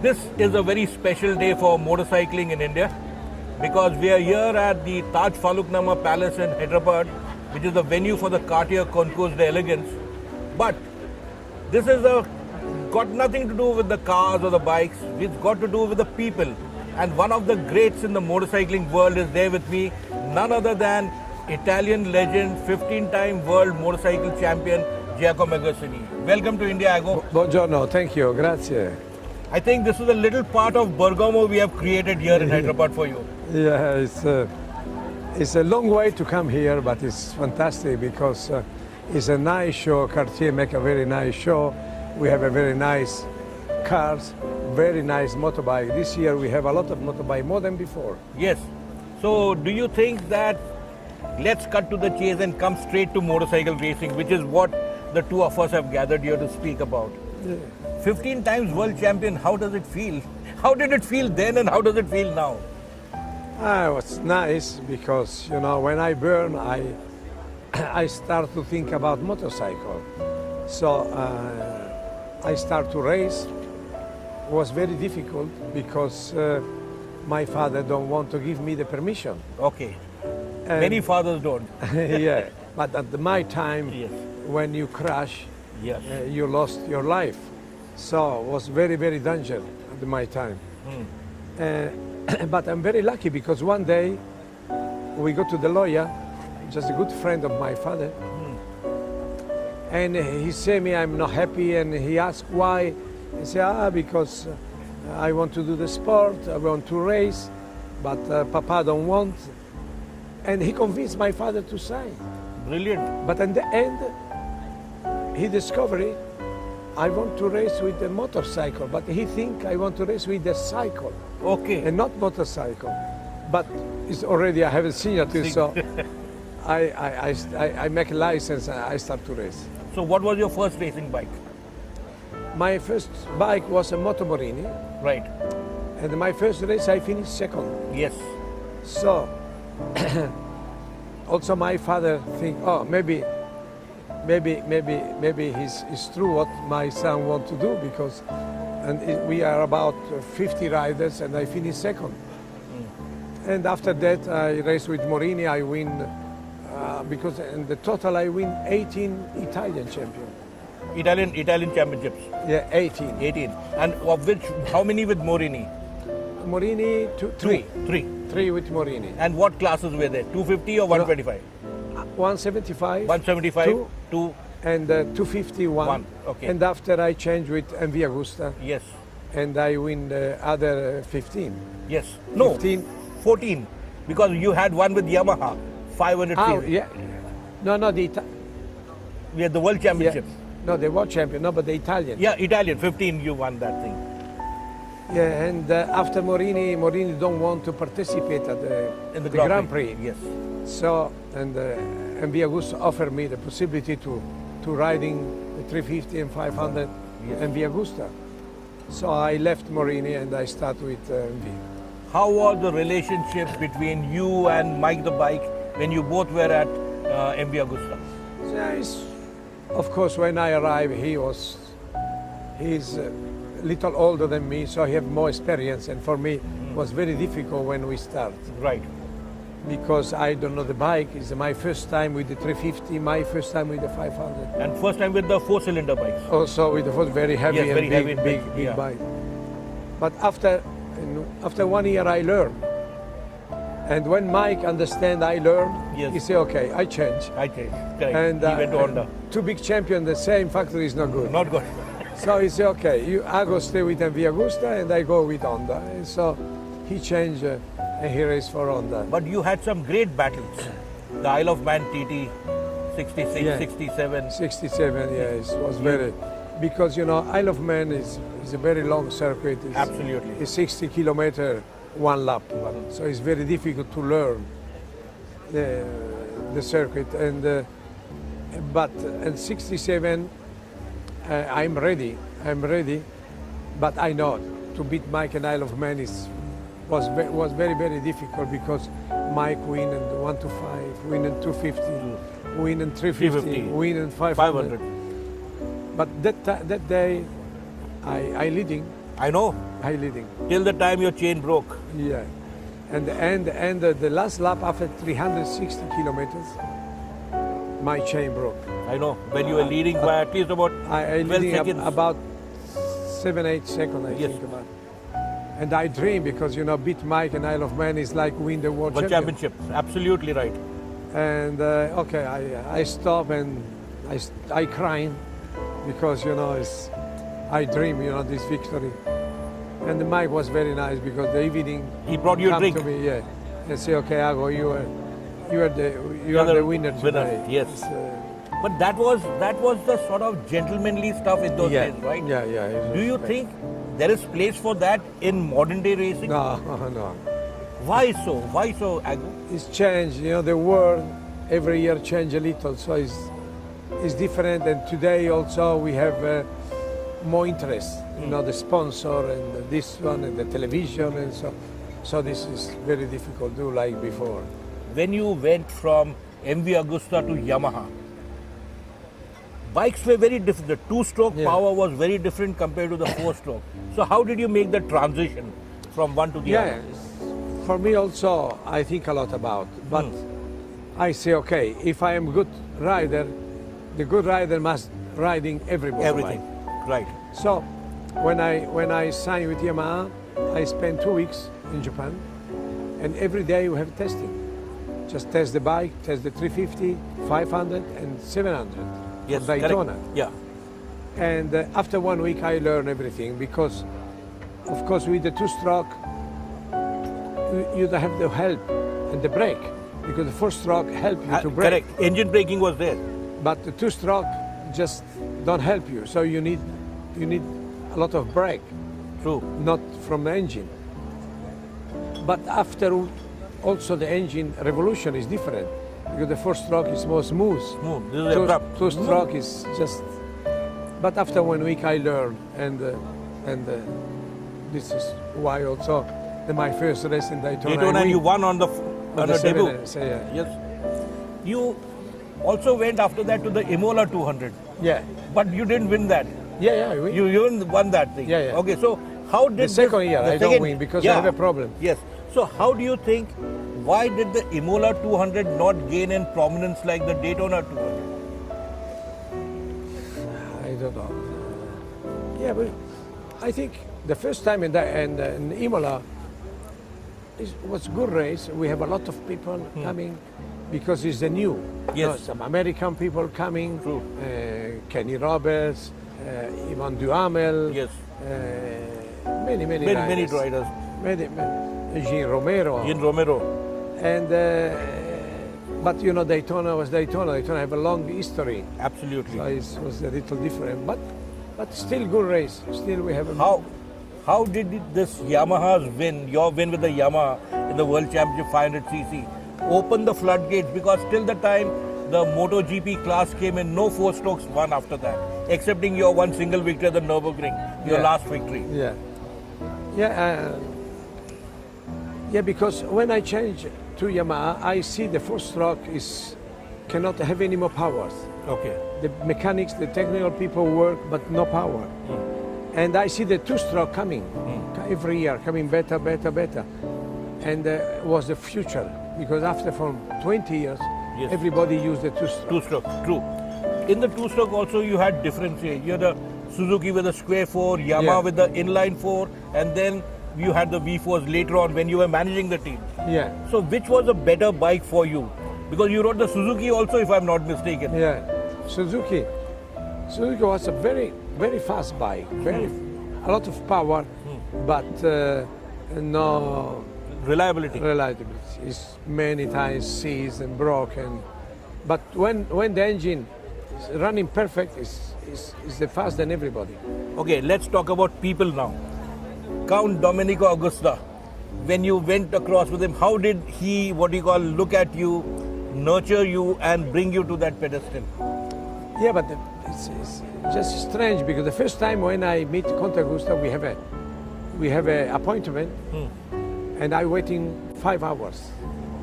This is a very special day for motorcycling in India because we are here at the Taj Faluknama Palace in Hyderabad, which is the venue for the Cartier Concours d'Elegance. But this is got nothing to do with the cars or the bikes. It's got to do with the people. And one of the greats in the motorcycling world is there with me, none other than Italian legend, 15-time world motorcycle champion, Giacomo Agostini. Welcome to India, Ago. Buongiorno, thank you, grazie. I think this is a little part of Bergamo we have created here in Hyderabad for you. Yeah, it's a long way to come here, but it's fantastic because it's a nice show. Cartier make a very nice show. We have a very nice cars, very nice motorbike. This year we have a lot of motorbike, more than before. Yes. So do you think that, let's cut to the chase and come straight to motorcycle racing, which is what the two of us have gathered here to speak about. Yeah. 15 times world champion, how does it feel? How did it feel then and how does it feel now? It was nice because, you know, when I burn, I start to think about motorcycle. So I start to race. It was very difficult because my father don't want to give me the permission. Okay. And many fathers don't. Yeah, but at my time, yes, when you crash, yes, you lost your life. So it was very, very dangerous at my time. But I'm very lucky because one day we go to the lawyer, just a good friend of my father, and he say me I'm not happy, and he asked why. He say, because I want to do the sport, I want to race, but Papa don't want. And he convinced my father to sign. Brilliant. But in the end, he discovered I want to race with the motorcycle, but he think I want to race with the cycle. Okay. And not motorcycle. But it's already, I have a signature, so I make a license and I start to race. So what was your first racing bike? My first bike was a Moto Morini. Right. And my first race I finished second. Yes. So, also my father think, maybe it's true what my son want to do because we are about 50 riders and I finished second. And after that I race with Morini, I win because in the total I win 18 Italian champion. Italian championships? Yeah, 18. 18. And of which, how many with Morini? Morini, three. Three with Morini. And what classes were there? 250 or 125? 175. 175, two. And 251. One, okay. And after I change with MV Agusta. Yes. And I win the other 15. Yes. No, 15. 14. Because you had one with Yamaha, 500 cc. Yeah. No, We had the world championship. Yeah. No, the world champion, no, but the Italian. Yeah, Italian, 15 you won that thing. Yeah, and after Morini don't want to participate at the Grand Prix. Yes. So, and MV Agusta offered me the possibility to riding the 350 and 500 yes, MV Agusta. So I left Morini and I start with MV. How was the relationship between you and Mike the Bike when you both were at MV Agusta? So of course, when I arrived, he's a little older than me, so he had more experience. And for me, it was very difficult when we start. Right. Because I don't know the bike. It's my first time with the 350, my first time with the 500. And first time with the 4-cylinder bikes. Also with the very heavy yes, very and big yeah, bike. But after 1 year, I learned. And when Mike understand I learned, yes, he say, okay, I change. Correct. And he went to Honda. Two big champions, the same factory is not good. Not good. So he said, okay, I go stay with MV Agusta and I go with Honda. And so he changed and he raced for Honda. But you had some great battles. The Isle of Man TT, 66, Yeah. 67. 67, yes, it was very, because you know, Isle of Man is a very long circuit. Absolutely. It's 60 kilometers, one lap. So it's very difficult to learn the circuit. And but in 67, I'm ready, but I know to beat Mike and Isle of Man was very, very difficult because Mike win in 125, win in 250, win in 350, win in 500. But that day, I leading, I know. high leading. Till the time your chain broke. Yeah. And the last lap after 360 kilometers, my chain broke. I know. When you were leading by at least about I 12 leading seconds. about 7-8 seconds, I Yes. think about. And I dream because, beat Mike and Isle of Man is like win the World World Championship. Championship. Absolutely right. And okay, I stop and I crying because I dream this victory. And Mike was very nice because the evening He brought you a come drink. to me, yeah, and say, okay, Ago, you are the winner today. Yes. It's, But that was the sort of gentlemanly stuff in those yeah, days, right? Yeah. Do you think there is place for that in modern day racing? No. Why so? Why so, Agu? It's changed. The world every year change a little, so it's different. And today also we have more interest. The sponsor and this one and the television and so this is very difficult to do like before. When you went from MV Agusta to Yamaha, bikes were very different. The two-stroke power was very different compared to the four-stroke. So how did you make the transition from one to the other? For me also, I think a lot about. But I say, okay, if I am good rider, the good rider must riding everybody. Everything, right. So when I signed with Yamaha, I spent 2 weeks in Japan, and every day we have testing. Just test the bike, test the 350, 500, and 700. Yes, for Daytona. correct. Yeah. And after 1 week, I learned everything because, of course, with the two-stroke, you don't have the help and the brake because the four-stroke help you to brake. Correct. Engine braking was there. But the two-stroke just don't help you. So you need a lot of brake, True. not from the engine. But after also the engine revolution is different because the four-stroke is more smooth. Smooth. This is abrupt. Two-stroke is just. But after 1 week I learned, and this is why also my first race in Daytona. Daytona, and you won on the debut. Yeah. Yes. You also went after that to the Imola 200. Yeah. But you didn't win that. Yeah. We, You even won that thing. Yeah. Okay, so how did the second year I don't win because I have a problem. Yes. So how do you think, why did the Imola 200 not gain in prominence like the Daytona 200? I don't know. Yeah, but I think the first time in Imola was good race. We have a lot of people coming because it's the new. Yes. Some American people coming. True. Kenny Roberts, Ivan Duhamel. Yes. Many Many riders. Many. Jean Romero. Ian Romero. And but Daytona was Daytona. Daytona have a long history. Absolutely. So it was a little different, but still good race. Still we have a How did this Yamaha's win, your win with the Yamaha in the World Championship 500cc, open the floodgates? Because till the time the MotoGP class came in, no four strokes won after that, excepting your one single victory at the Nürburgring, your last victory. Yeah, because when I change to Yamaha, I see the four-stroke cannot have any more powers. Okay. The mechanics, the technical people work, but no power. And I see the two-stroke coming every year, coming better. And was the future, because after from 20 years, everybody used the two-stroke. Two-stroke, true. In the two-stroke also you had difference. You had the Suzuki with the square four, Yamaha with the inline four, and then you had the V4s later on when you were managing the team. Yeah. So which was a better bike for you? Because you rode the Suzuki also, if I'm not mistaken. Yeah. Suzuki was a very, very fast bike. A lot of power, but no reliability. It's many times seized and broken. But when the engine is running perfect, is the fast than everybody. Okay, let's talk about people now. Count Domenico Augusta, when you went across with him, how did he, look at you, nurture you and bring you to that pedestal? Yeah, but it's just strange because the first time when I meet Conte Augusta, we have a appointment, and I waiting 5 hours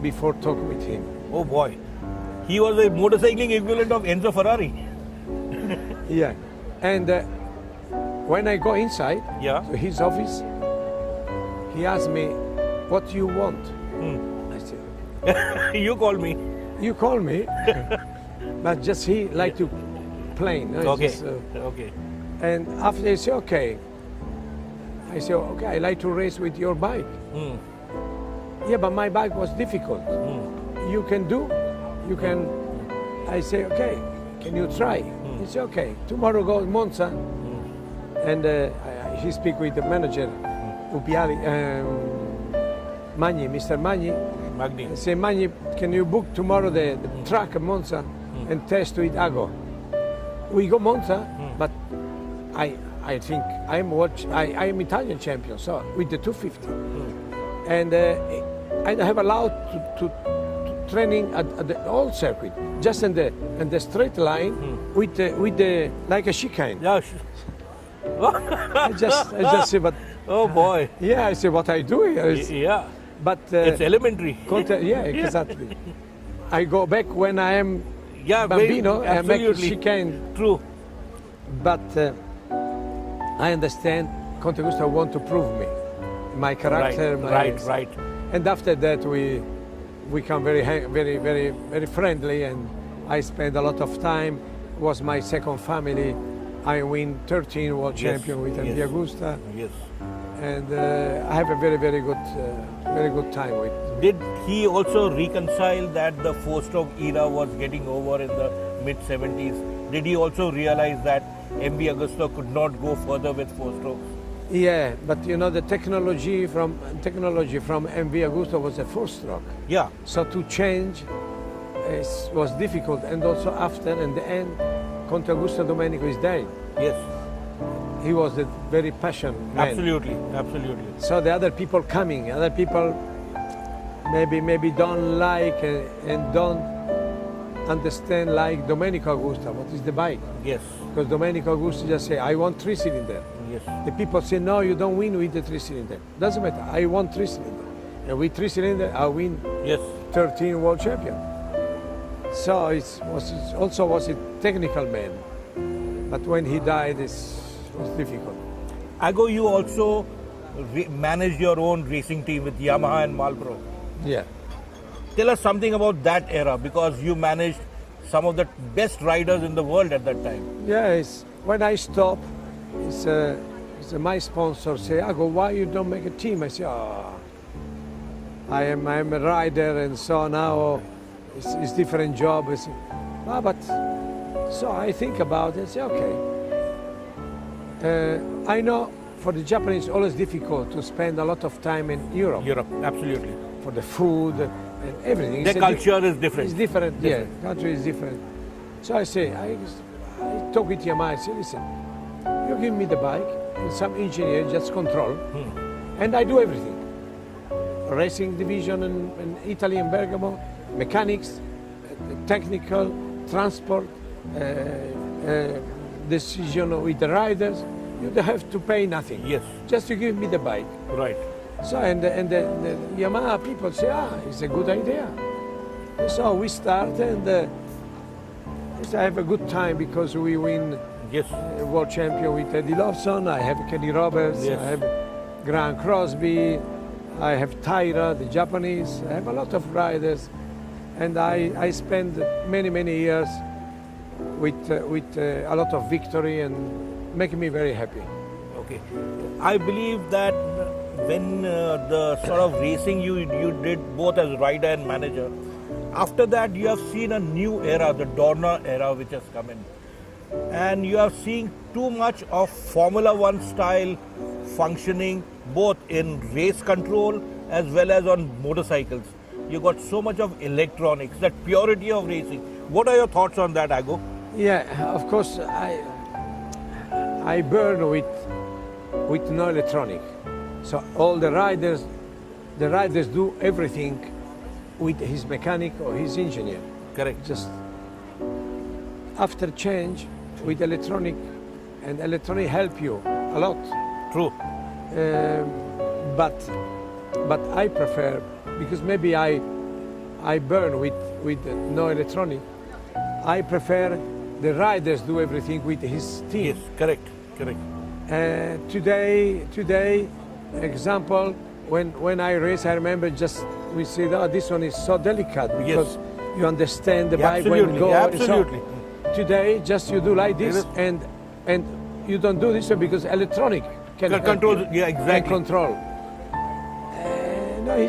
before talking with him. Oh boy, he was a motorcycling equivalent of Enzo Ferrari. Yeah, and when I go inside Yeah. to his office, he asked me, "What do you want?" I said, You call me. "You call me," but just he like to play. No? Okay. Just, Okay. and after he said, "Okay," I said, "Okay, I like to race with your bike." Yeah, but my bike was difficult. You can do, you can. I say, "Okay, can you try?" He said, "Okay, tomorrow go to Monza," and he speak with the manager, Upiali, Magni, Mr. Magni. Magni. I say, "Magni, can you book tomorrow the track at Monza and test with Ago?" We go Monza, but I think I'm Italian champion, so with the 250, and I have allowed to training at the old circuit, just in the straight line with the like a chicane. Yeah. I just say, but Oh boy. yeah, I say what I do here is, Yeah. but It's elementary. yeah, exactly. I go back when I am Yeah, very- bambino and make absolutely. chicane. True. But I understand Conte Gusto want to prove me, my character. Right. And after that, we become very friendly, and I spend a lot of time. It was my second family. I win 13 world champion with yes. Di Agusta, Yes. and I have a very good time with. Did he also reconcile that the four-stroke era was getting over in the mid-70s? Did he also realize that MV Agusta could not go further with four-strokes? Yeah, but you know the technology from MV Agusta was a four-stroke. Yeah. So to change was difficult, and also after, in the end, Conte Augusto Domenico is dead. Yes. He was a very passionate man. Absolutely. So the other people coming, other people maybe don't like and don't understand like Domenico Augusta, what is the bike. Yes. Because Domenico Augusto just say, "I want 3-cylinder." Yes. The people say, "No, you don't win with the 3-cylinder." Doesn't matter, I want 3-cylinder. And with 3-cylinder, I win Yes. 13 world champion. So it was a technical man, but when he died, it was difficult. Ago, you also managed your own racing team with Yamaha and Marlboro. Yeah, Tell us something about that era, because you managed some of the best riders in the world at that time. yeah. When I stop, my sponsor say, "Ago, why you don't make a team?" I say, "Oh, I'm a rider, and so now it's different job." I say, but so I think about it. I say, okay. I know for the Japanese it's always difficult to spend a lot of time in Europe Europe, absolutely. for the food and everything. Their culture is different. It's different. Yeah, country is different. So I say, I talk with Yamaha. I say, "Listen, you give me the bike and some engineer just control, and I do everything. Racing division in Italy and Bergamo, mechanics, technical, transport, decision with the riders. You don't have to pay nothing. Yes. Just to give me the bike." Right. So and the Yamaha people say, "It's a good idea." And so we start, and I have a good time because we win Yes. world champion with Eddie Lawson. I have Kenny Roberts. Yes. I have Grant Crosby. I have Tyra, the Japanese. I have a lot of riders, and I spend many years with a lot of victory and making me very happy. Okay. I believe that when the sort of racing you did both as rider and manager, after that you have seen a new era, the Dorna era, which has come in. And you are seeing too much of Formula One style functioning both in race control as well as on motorcycles. You got so much of electronics, that purity of racing. What are your thoughts on that, Ago? Yeah, of course, I burn with no electronic. So all the riders do everything with his mechanic or his engineer. Correct. Just after change with electronic, and electronic help you a lot. True. But I prefer, because maybe I burn with no electronic. I prefer the riders do everything with his team. Yes, correct. Today, example, when I race, I remember just we said, oh, this one is so delicate because you understand the bike when you go. Absolutely. So today, just you do like this, and you don't do this one because electronic can control. help you, Yeah, exactly. can control. No,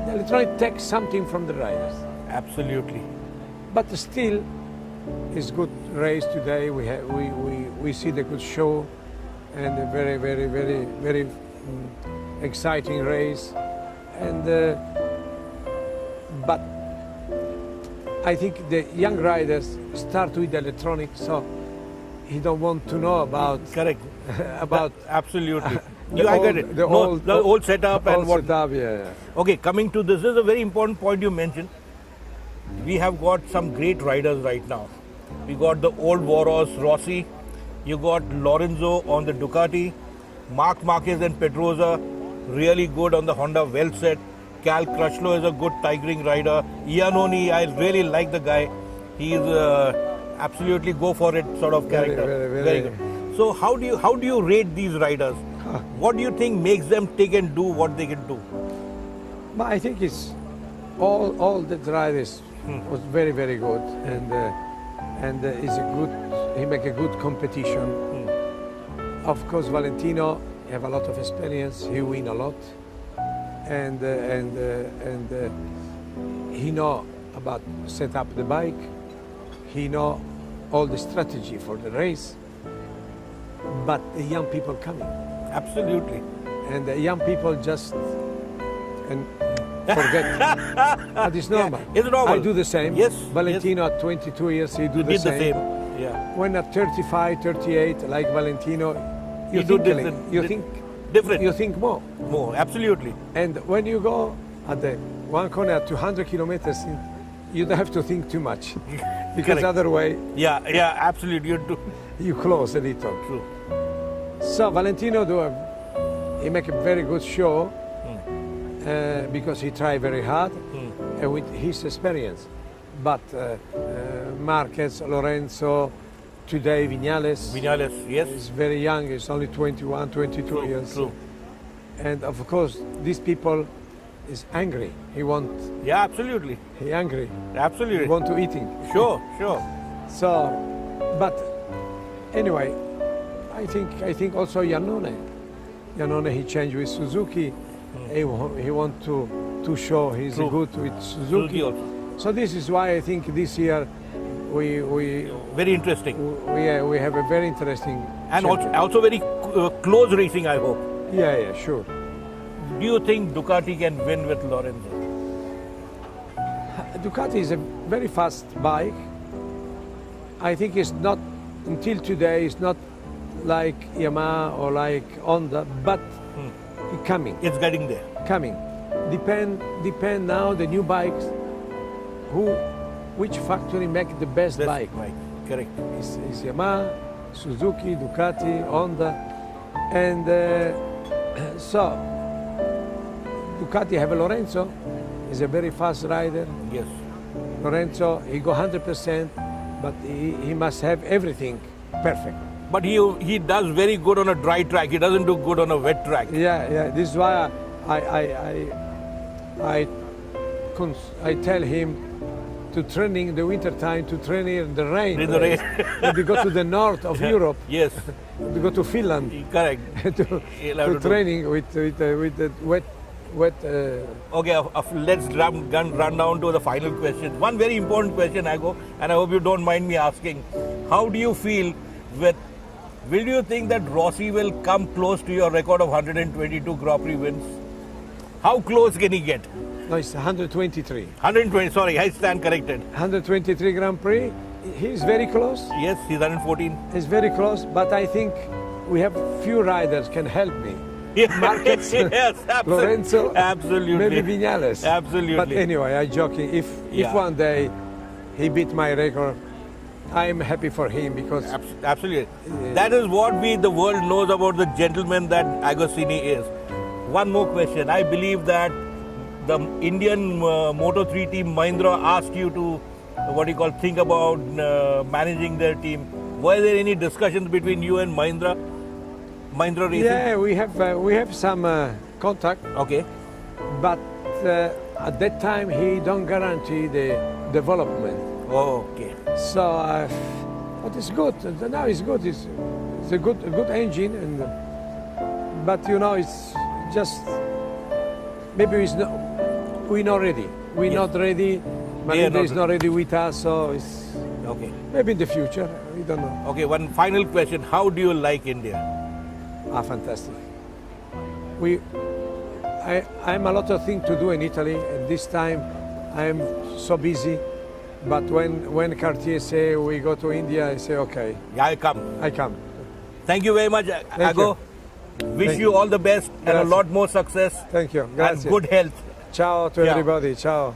the electronic takes something from the riders. Absolutely. But still, it's good race today. We see the good show and a very exciting race. And but I think the young riders start with electronic, so he don't want to know about Correct. about Absolutely. the I get it. the old setup the and old what. setup, yeah. Okay, coming to this is a very important point you mentioned. We have got some great riders right now. We got the old Warhorse Rossi. You got Lorenzo on the Ducati. Marc Marquez and Pedrosa, really good on the Honda, well set. Cal Crutchlow is a good tigering rider. Iannone, I really like the guy. He's absolutely go for it sort of character. Very good. So how do you rate these riders? What do you think makes them take and do what they can do? But I think it's all the riders was very good, and is a good. He make a good competition. Of course, Valentino have a lot of experience. He win a lot, and he know about set up the bike. He know all the strategy for the race. But the young people coming, Absolutely. and the young people just forget. But it's normal. Yeah, it's normal. I do the same. Yes, Valentino at 22 years, he do the Did same. the same. Yeah. When at 35, 38, like Valentino, You do different. Different. You think more. More. Absolutely. And when you go at the one corner at 200 kilometers, you don't have to think too much, because Correct. other way Yeah. Absolutely. You do. you close a little. True. So Valentino he make a very good show because he tried very hard and with his experience. But Marquez, Lorenzo, today Viñales Yes. is very young. He's only 21, 22 years. True. And of course, these people is angry. He Yeah. Absolutely. angry. He Absolutely. want to eating. Sure. So, but anyway, I think also Iannone, he changed with Suzuki. He want to show he's True. good with Suzuki also. So this is why I think this year we Very interesting. we have a very interesting And champion. also very close racing, I hope. Yeah, sure. Do you think Ducati can win with Lorenzo? Ducati is a very fast bike. I think it's not until today. It's not like Yamaha or like Honda, but it's coming. It's getting there. Coming. Depend now the new bikes. Which factory make the best That's bike? right. Correct. It's Yamaha, Suzuki, Ducati, Honda, and so Ducati have a Lorenzo. He's a very fast rider. Yes. Lorenzo, he go 100%, but he must have everything perfect. But he does very good on a dry track. He doesn't do good on a wet track. Yeah. This is why I tell him to training in the winter time, to train in the rain. In the rain. When they go to the north of Europe, Yes. to go to Finland, Correct. to He'll have to do- training with the wet. Okay, let's run down to the final question. One very important question, Ago, and I hope you don't mind me asking. How do you feel will you think that Rossi will come close to your record of 122 Grand Prix wins? How close can he get? No, it's 123. 120, sorry, I stand corrected. 123 Grand Prix. He's very close. Yes, he's 114. He's very close, but I think we have few riders can help me. Marquez, Yes, Lorenzo, absolutely. maybe Viñales. Absolutely. But anyway, I'm joking. If one day he beat my record, I'm happy for him because Absolutely. That is what the world knows about the gentleman that Agostini is. One more question. I believe that the Indian Moto3 team Mahindra asked you to think about managing their team. Were there any discussions between you and Mahindra? Mahindra Racing? Yeah, we have some contact, Okay. but at that time he don't guarantee the development. Okay. So, but it's good. Now it's good. It's a good engine, but you know it's just maybe we're not ready. We're Yes. not ready. Mahindra is not ready with us, so it's Okay. maybe in the future. We don't know. Okay, one final question. How do you like India? Fantastic. I am a lot of things to do in Italy, and this time I am so busy. But when Cartier say we go to India, I say okay, Yeah, I come. I come. Thank you very much, Ago. Wish Thank you all the best and a Grazie. lot more success Thank you. and Grazie. good health. Ciao to Yeah. everybody. Ciao.